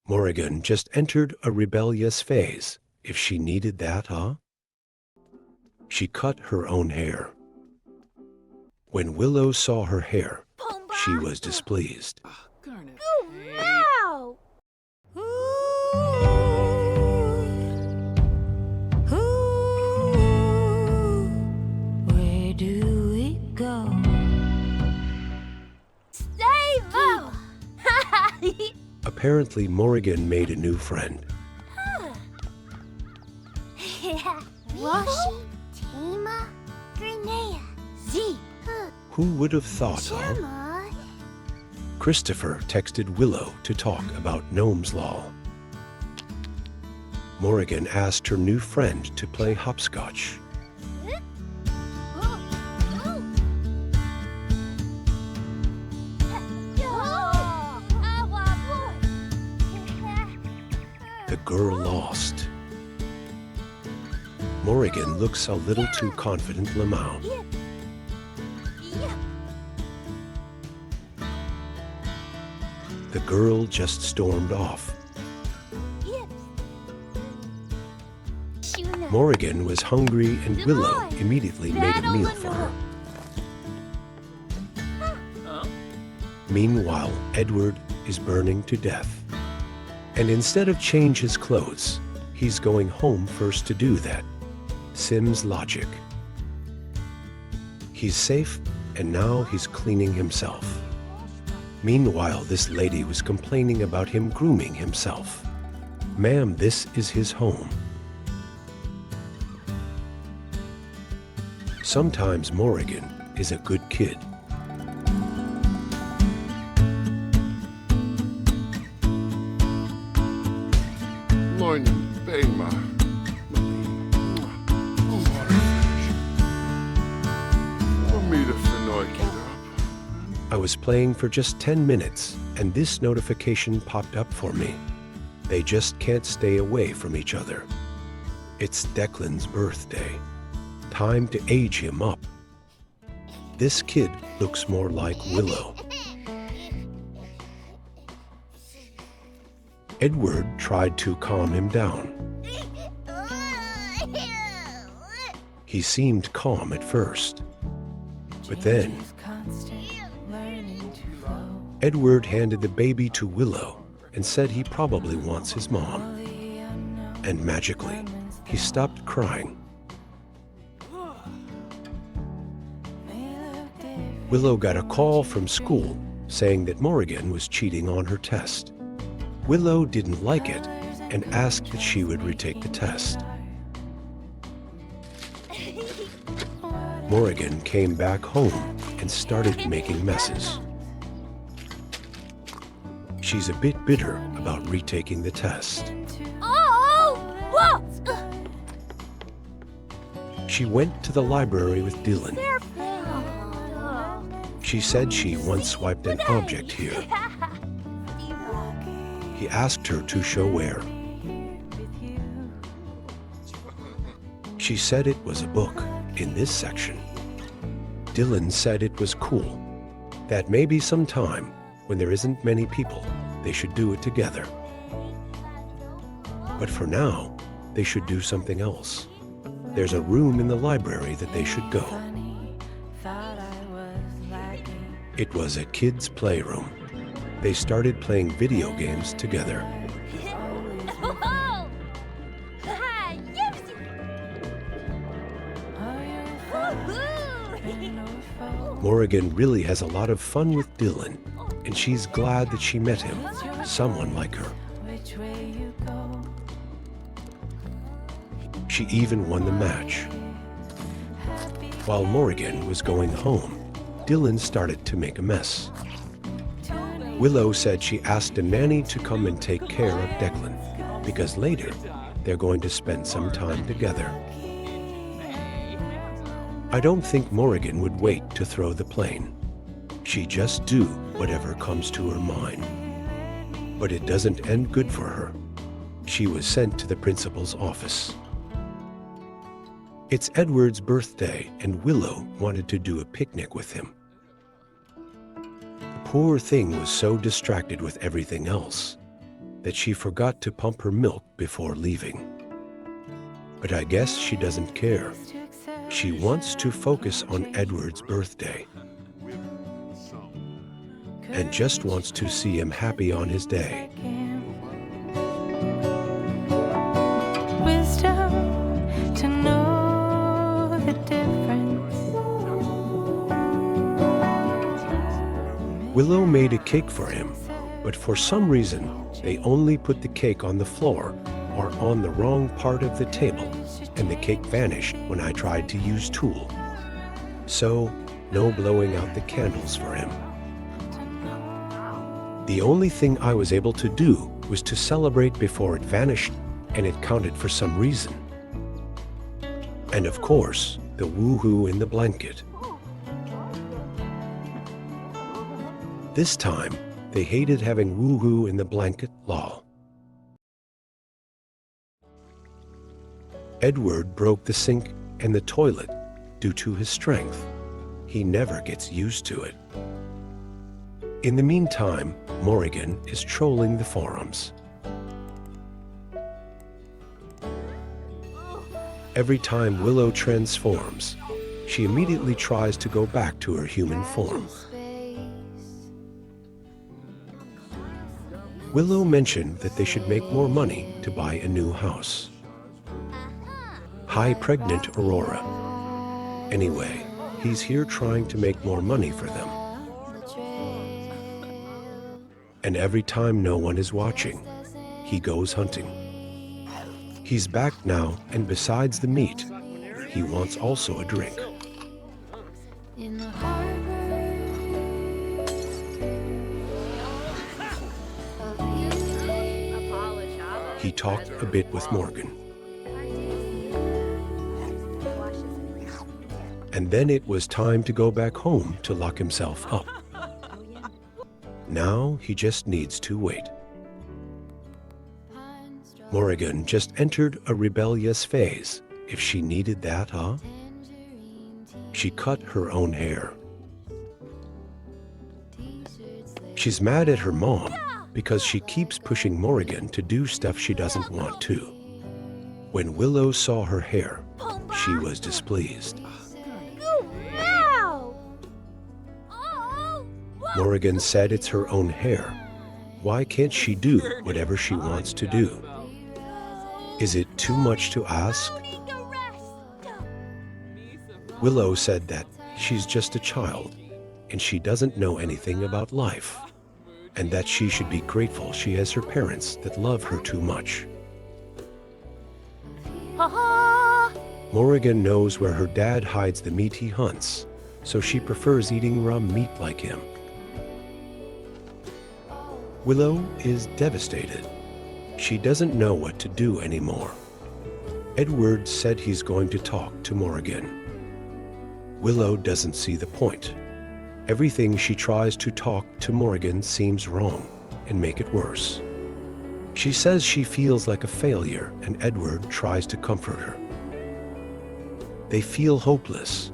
Morrigan just entered a rebellious phase. If she needed that, huh? She cut her own hair. When Willow saw her hair, she was displeased. Wow! Where do we go? Stay Mo! Apparently, Morrigan made a new friend. Washi, Tima, GreyNaya, Z. Who would have thought, huh? Christopher texted Willow to talk about Gnome's Law. Morrigan asked her new friend to play hopscotch. The girl lost. Morrigan looks a little too confident, Lamau. The girl just stormed off. Morrigan was hungry and Willow immediately made a meal for her. Meanwhile, Edward is burning to death. And instead of change his clothes, he's going home first to do that. Sims logic. He's safe, and now he's cleaning himself. Meanwhile, this lady was complaining about him grooming himself. Ma'am, this is his home. Sometimes Morrigan is a good kid. I was playing for just 10 minutes, and this notification popped up for me. They just can't stay away from each other. It's Declan's birthday. Time to age him up. This kid looks more like Willow. Edward tried to calm him down. He seemed calm at first, but then Edward handed the baby to Willow and said he probably wants his mom. And magically, he stopped crying. Willow got a call from school saying that Morrigan was cheating on her test. Willow didn't like it and asked that she would retake the test. Morrigan came back home and started making messes. She's a bit bitter about retaking the test. She went to the library with Dylan. She said she once swiped an object here. He asked her to show where. She said it was a book in this section. Dylan said it was cool, that maybe sometime, when there isn't many people, they should do it together. But for now, they should do something else. There's a room in the library that they should go. It was a kid's playroom. They started playing video games together. Morrigan really has a lot of fun with Dylan, and she's glad that she met him, someone like her. She even won the match. While Morrigan was going home, Dylan started to make a mess. Willow said she asked a nanny to come and take care of Declan, because later they're going to spend some time together. I don't think Morrigan would wait to throw the plane. She'd just do whatever comes to her mind. But it doesn't end good for her. She was sent to the principal's office. It's Edward's birthday, and Willow wanted to do a picnic with him. The poor thing was so distracted with everything else. that she forgot to pump her milk before leaving. But I guess she doesn't care. She wants to focus on Edward's birthday and just wants to see him happy on his day. Wisdom to know the difference. Willow made a cake for him, but for some reason, they only put the cake on the floor or on the wrong part of the table, and the cake vanished when I tried to use tool. So, no blowing out the candles for him. The only thing I was able to do was to celebrate before it vanished, and it counted for some reason. And of course, the woohoo in the blanket. This time, they hated having woohoo in the blanket, lol. Edward broke the sink and the toilet due to his strength. He never gets used to it. In the meantime, Morrigan is trolling the forums. Every time Willow transforms, she immediately tries to go back to her human form. Willow mentioned that they should make more money to buy a new house. Hi, pregnant Aurora. Anyway, he's here trying to make more money for them. And every time no one is watching, he goes hunting. He's back now, and besides the meat, he wants also a drink. He talked a bit with Morgan. And then it was time to go back home to lock himself up. Now he just needs to wait. Morrigan just entered a rebellious phase, if she needed that, huh? She cut her own hair. She's mad at her mom because she keeps pushing Morrigan to do stuff she doesn't want to. When Willow saw her hair, she was displeased. Morrigan said it's her own hair. Why can't she do whatever she wants to do? Is it too much to ask? Willow said that she's just a child and she doesn't know anything about life, and that she should be grateful she has her parents that love her too much. Morrigan knows where her dad hides the meat he hunts, so she prefers eating raw meat like him. Willow is devastated. She doesn't know what to do anymore. Edward said he's going to talk to Morrigan. Willow doesn't see the point. Everything she tries to talk to Morrigan seems wrong and make it worse. She says she feels like a failure, and Edward tries to comfort her. They feel hopeless,